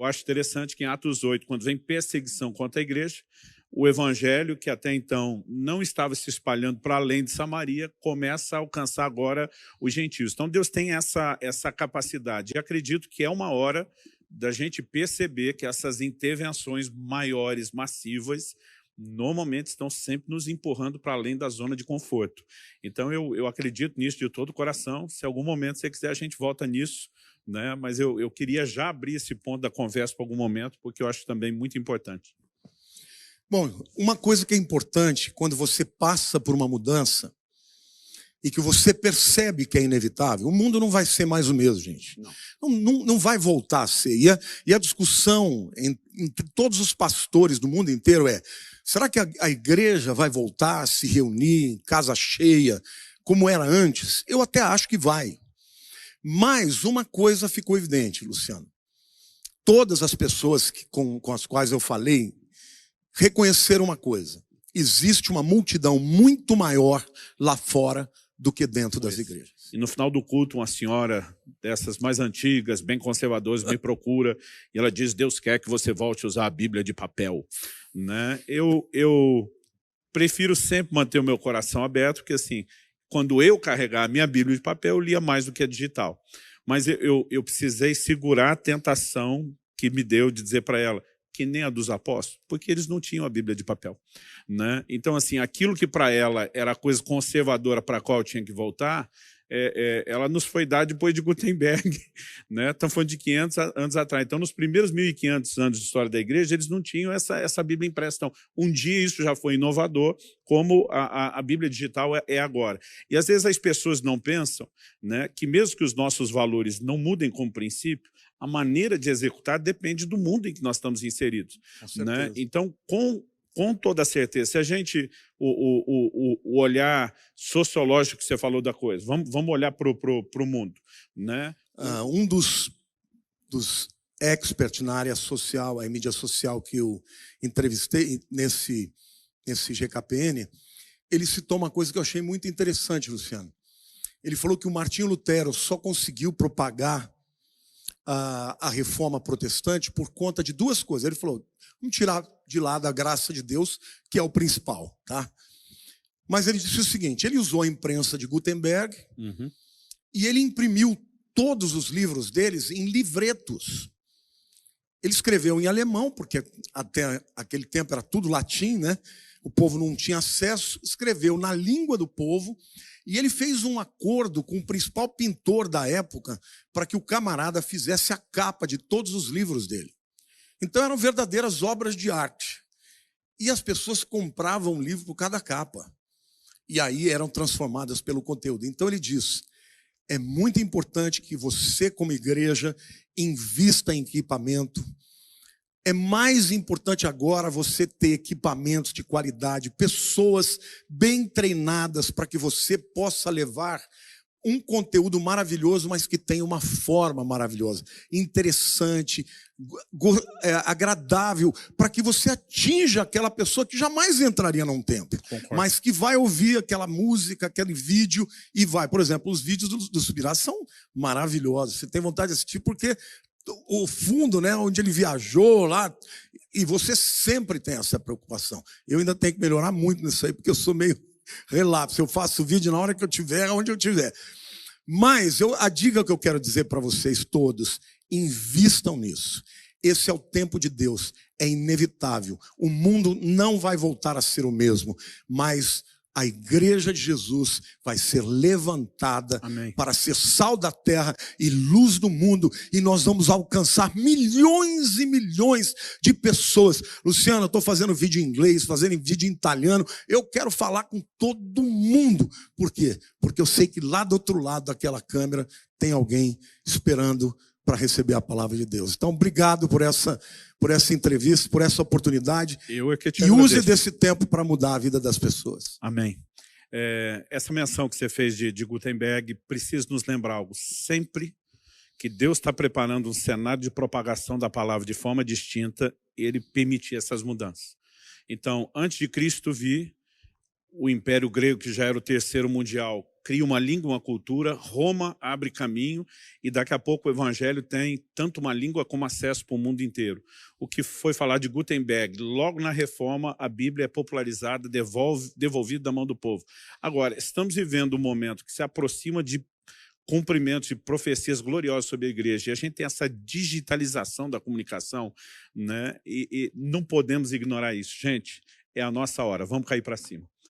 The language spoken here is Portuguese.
eu acho interessante que em Atos 8, quando vem perseguição contra a igreja, o evangelho, que até então não estava se espalhando para além de Samaria, começa a alcançar agora os gentios. Então Deus tem essa capacidade. E acredito que é uma hora da gente perceber que essas intervenções maiores, massivas, normalmente estão sempre nos empurrando para além da zona de conforto. Então eu acredito nisso de todo o coração. Se em algum momento você quiser, a gente volta nisso, né? Mas eu queria já abrir esse ponto da conversa para algum momento, porque eu acho também muito importante. Bom, uma coisa que é importante quando você passa por uma mudança e que você percebe que é inevitável, o mundo não vai ser mais o mesmo, gente. Não vai voltar a ser. E a discussão entre todos os pastores do mundo inteiro é: será que a igreja vai voltar a se reunir em casa cheia, como era antes? Eu até acho que vai. Mas uma coisa ficou evidente, Luciano. Todas as pessoas com as quais eu falei reconheceram uma coisa: existe uma multidão muito maior lá fora do que dentro das igrejas. E no final do culto, uma senhora dessas mais antigas, bem conservadoras, me procura e ela diz: Deus quer que você volte a usar a Bíblia de papel. Né? Eu prefiro sempre manter o meu coração aberto, porque assim, quando eu carregar a minha Bíblia de papel, eu lia mais do que a digital. Mas eu precisei segurar a tentação que me deu de dizer para ela que nem a dos apóstolos, porque eles não tinham a Bíblia de papel. Né? Então, assim, aquilo que para ela era a coisa conservadora para a qual eu tinha que voltar, ela nos foi dada depois de Gutenberg. Né? Estamos falando de 500 anos atrás. Então, nos primeiros 1.500 anos de história da igreja, eles não tinham essa Bíblia impressa. Então, um dia isso já foi inovador, como a Bíblia digital é agora. E às vezes as pessoas não pensam, né, que mesmo que os nossos valores não mudem como princípio, a maneira de executar depende do mundo em que nós estamos inseridos. Né? Então, com toda certeza, se a gente, o olhar sociológico que você falou da coisa, vamos olhar para o mundo. Né? Um dos experts na área social, a mídia social que eu entrevistei nesse GKPN, ele citou uma coisa que eu achei muito interessante, Luciano. Ele falou que o Martinho Lutero só conseguiu propagar a reforma protestante por conta de duas coisas. Ele falou: vamos tirar de lado a graça de Deus, que é o principal, tá? Mas ele disse o seguinte: ele usou a imprensa de Gutenberg e ele imprimiu todos os livros deles em livretos. Ele escreveu em alemão, porque até aquele tempo era tudo latim, né? O povo não tinha acesso. Escreveu na língua do povo. E ele fez um acordo com o principal pintor da época para que o camarada fizesse a capa de todos os livros dele. Então eram verdadeiras obras de arte. E as pessoas compravam um livro por cada capa. E aí eram transformadas pelo conteúdo. Então ele diz: é muito importante que você, como igreja, invista em equipamento. É mais importante agora você ter equipamentos de qualidade, pessoas bem treinadas para que você possa levar um conteúdo maravilhoso, mas que tenha uma forma maravilhosa, interessante, agradável, para que você atinja aquela pessoa que jamais entraria num templo, mas que vai ouvir aquela música, aquele vídeo e vai. Por exemplo, os vídeos do Subirá são maravilhosos. Você tem vontade de assistir porque o fundo, né, onde ele viajou lá, e você sempre tem essa preocupação. Eu ainda tenho que melhorar muito nisso aí, porque eu sou meio relapso. Eu faço vídeo na hora que eu tiver, onde eu tiver. Mas a dica que eu quero dizer para vocês todos: invistam nisso. Esse é o tempo de Deus, é inevitável. O mundo não vai voltar a ser o mesmo, mas a igreja de Jesus vai ser levantada. Amém. Para ser sal da terra e luz do mundo, e nós vamos alcançar milhões e milhões de pessoas. Luciano, eu estou fazendo vídeo em inglês, fazendo vídeo em italiano, eu quero falar com todo mundo. Por quê? Porque eu sei que lá do outro lado daquela câmera tem alguém esperando para receber a palavra de Deus. Então, obrigado por essa entrevista, por essa oportunidade. Eu é que te e agradeço. Use desse tempo para mudar a vida das pessoas. Amém. Essa menção que você fez de Gutenberg precisa nos lembrar algo. Sempre que Deus está preparando um cenário de propagação da palavra de forma distinta, ele permitia essas mudanças. Então, antes de Cristo vir, o Império Grego, que já era o terceiro mundial, cria uma língua, uma cultura, Roma abre caminho e daqui a pouco o evangelho tem tanto uma língua como acesso para o mundo inteiro. O que foi falar de Gutenberg, logo na reforma a Bíblia é popularizada, devolvida da mão do povo. Agora, estamos vivendo um momento que se aproxima de cumprimentos de profecias gloriosas sobre a igreja, e a gente tem essa digitalização da comunicação, né? E não podemos ignorar isso. Gente, é a nossa hora, vamos cair para cima.